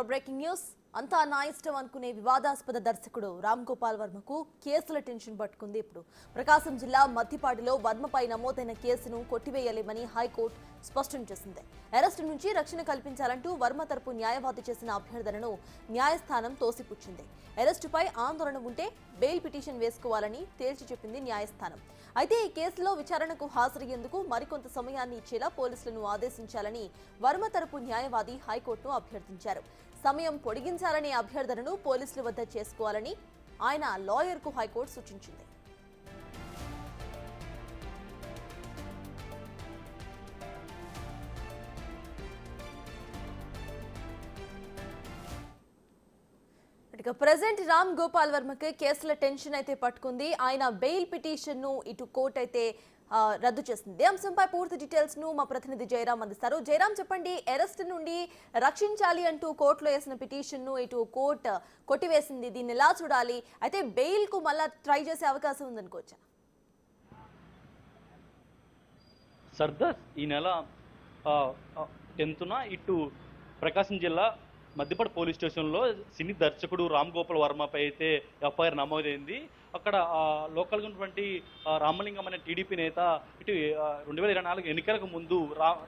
Breaking news. అంతా నా ఇష్టం అనుకునే వివాదాస్పద దర్శకుడు రామ్ గోపాల్ వర్మకు కేసుల టెన్షన్ పట్టుకుంది. ఇప్పుడు ప్రకాశం జిల్లా మద్దిపాటిలో వర్మపై నమోదైన కేసును కొట్టివేయలేమని హైకోర్టు స్పష్టం చేసింది. అరెస్టు నుంచి రక్షణ కల్పించాలంటూ వర్మ తరపు న్యాయవాది చేసిన అభ్యర్థనను న్యాయస్థానం తోసిపుచ్చింది. అరెస్టుపై ఆందోళన ఉంటే బెయిల్ పిటిషన్ వేసుకోవాలని తేల్చి చెప్పింది న్యాయస్థానం. అయితే ఈ కేసులో విచారణకు హాజరయ్యేందుకు మరికొంత సమయాన్ని ఇచ్చేలా పోలీసులను ఆదేశించాలని వర్మ తరపు న్యాయవాది హైకోర్టును అభ్యర్థించారు. సమయం పొడిగించాలనే అభ్యర్థనను పోలీసుల వద్ద చేసుకోవాలని ఆయన లాయర్కు హైకోర్టు సూచించింది. ఇక ప్రెజెంట్ రామ్ గోపాల్ వర్మకి కేసుల టెన్షన్ అయితే పట్టుకుంది. ఆయన బెయిల్ పిటిషన్ ను ఇటు కోర్టు అయితే రద్దు చేసింది. అంశంపై పూర్తి డీటెయిల్స్ ను మా ప్రతినిధి జయరాం అందిస్తారు. జయరాం, చెప్పండి, అరెస్ట్ నుండి రక్షించాలి అంటూ కోర్టులో వేసిన పిటిషన్ ను ఇటు కోర్టు కొట్టివేసింది. దీన్ని ఎలా చూడాలి? అయితే బెయిల్ కు మళ్ళా ట్రై చేసే అవకాశం ఉందనుకోవచ్చా? సర్దార్ ఈ నెల 10న ఇటు ప్రకాశం జిల్లా మద్దిపాటి పోలీస్ స్టేషన్లో సినీ దర్శకుడు రామ్ గోపాల్ వర్మపై అయితే ఎఫ్ఐఆర్ నమోదైంది. అక్కడ లోకల్గా ఉన్నటువంటి రామలింగం అనే టీడీపీ నేత ఇటు 2024 ఎన్నికలకు ముందు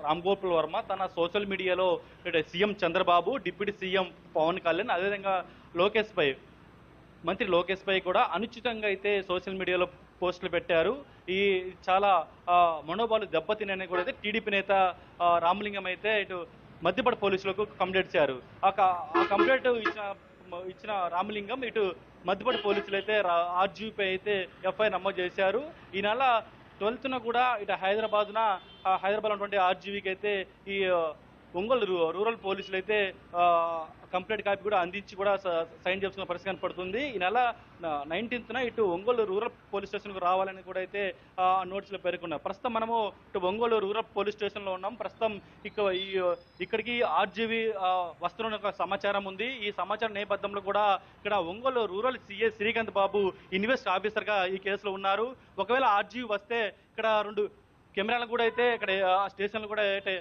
రామ్ గోపాల్ వర్మ తన సోషల్ మీడియాలో ఇటు CM Chandrababu, deputy CM Pawan Kalyan, అదేవిధంగా మంత్రి లోకేష్ పై కూడా అనుచితంగా అయితే సోషల్ మీడియాలో పోస్టులు పెట్టారు. ఈ చాలా మనోభావాలు దెబ్బతినని కూడా అయితే టీడీపీ నేత రామలింగం అయితే ఇటు మద్దిపాటి పోలీసులకు కంప్లైంట్ ఇచ్చారు. ఆ కంప్లైంట్ ఇచ్చిన రామలింగం ఇటు మద్దిపాటి పోలీసులు అయితే ఆర్జీపై అయితే ఎఫ్ఐఆర్ నమోదు చేశారు. ఈ నెల 12న కూడా ఇటు హైదరాబాద్ ఉన్నటువంటి ఆర్జీవీకి అయితే ఈ ఒంగోలు రూరల్ పోలీసులు అయితే కంప్లైంట్ కాపీ కూడా అందించి కూడా సైన్ చేసుకున్న పరిస్థితి కనపడుతుంది. ఈ నెల 19న ఇటు ఒంగోలు రూరల్ పోలీస్ స్టేషన్కు రావాలని కూడా అయితే నోటీసులు పేర్కొన్నారు. ప్రస్తుతం మనము ఇటు ఒంగోలు రూరల్ పోలీస్ స్టేషన్లో ఉన్నాం. ప్రస్తుతం ఇక్కడికి ఆర్జీవీ వస్తున్న ఒక సమాచారం ఉంది. ఈ సమాచారం నేపథ్యంలో కూడా ఇక్కడ ఒంగోలు రూరల్ సిఐ శ్రీకాంత్ బాబు ఇన్వెస్ట్ ఆఫీసర్గా ఈ కేసులో ఉన్నారు. ఒకవేళ ఆర్జీవీ వస్తే ఇక్కడ 2 కెమెరాలు కూడా అయితే ఇక్కడ స్టేషన్లు కూడా అయితే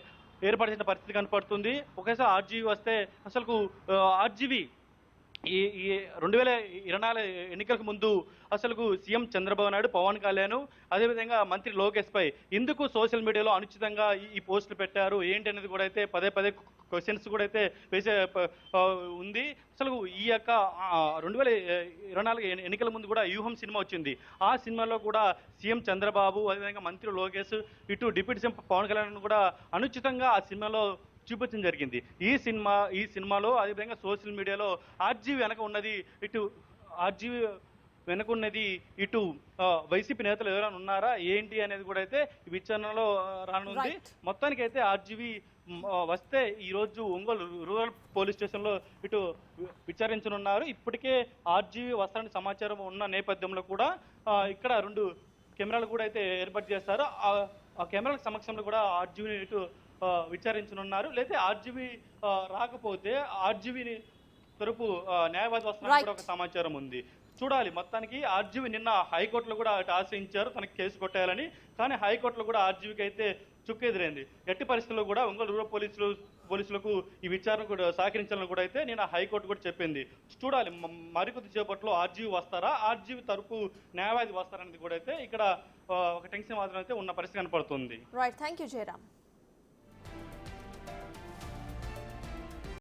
ఏర్పాటు చేసిన పరిస్థితి కనపడుతుంది. ఒకేసారి ఆర్జీవీ వస్తే అసలు ఆర్జీవీ ఈ 2024 ఎన్నికలకు ముందు అసలు సీఎం చంద్రబాబు నాయుడు, పవన్ కళ్యాణ్, అదేవిధంగా మంత్రి లోకేష్ పై ఎందుకు సోషల్ మీడియాలో అనుచితంగా ఈ పోస్టులు పెట్టారు ఏంటి అనేది కూడా అయితే పదే క్వశ్చన్స్ కూడా అయితే వేసే ఉంది. అసలు ఈ యొక్క 2024 ఎన్నికల ముందు కూడా వ్యూహం సినిమా వచ్చింది. ఆ సినిమాలో కూడా సీఎం చంద్రబాబు, అదేవిధంగా మంత్రి లోకేష్, ఇటు డిప్యూటీ సీఎం పవన్ కళ్యాణ్ కూడా అనుచితంగా ఆ సినిమాలో చూపించడం జరిగింది. ఈ సినిమాలో అదేవిధంగా సోషల్ మీడియాలో ఆర్జీవీ వెనక ఉన్నది ఇటు వైసీపీ నేతలు ఎవరైనా ఉన్నారా ఏంటి అనేది కూడా అయితే విచారణలో రానుంది. మొత్తానికి అయితే ఆర్జీవీ వస్తే ఈరోజు ఒంగోలు రూరల్ పోలీస్ స్టేషన్లో ఇటు విచారించనున్నారు. ఇప్పటికే ఆర్జీవీ వస్తారని సమాచారం ఉన్న నేపథ్యంలో కూడా ఇక్కడ 2 కెమెరాలు కూడా అయితే ఏర్పాటు చేస్తారు. ఆ కెమెరాల సమక్షంలో కూడా ఆర్జీవీని ఇటు విచారించనున్నారు. లేదా ఆర్జీవీ రాకపోతే ఆర్జీవీని తరపు న్యాయవాది వస్తారని కూడా ఒక సమాచారం ఉంది. చూడాలి. మొత్తానికి ఆర్జీవీ నిన్న హైకోర్టులో కూడా ఆశ్రయించారు తనకి కేసు కొట్టేయాలని. కానీ హైకోర్టులో కూడా ఆర్జీవీకి అయితే చుక్కెదిరైంది. ఎట్టి పరిస్థితుల్లో కూడా ఒంగోలు రూరల్ పోలీసులకు ఈ విచారణ కూడా సహకరించాలని కూడా అయితే నేను హైకోర్టు కూడా చెప్పింది. చూడాలి మరికొద్ది సేపట్లో ఆర్జీవీ వస్తారా, ఆర్జీవీ తరపు న్యాయవాది వస్తారనేది కూడా అయితే ఇక్కడ ఒక టెన్షన్ మాత్రం అయితే ఉన్న పరిస్థితి కనపడుతుంది. Right, thank you Jayaram.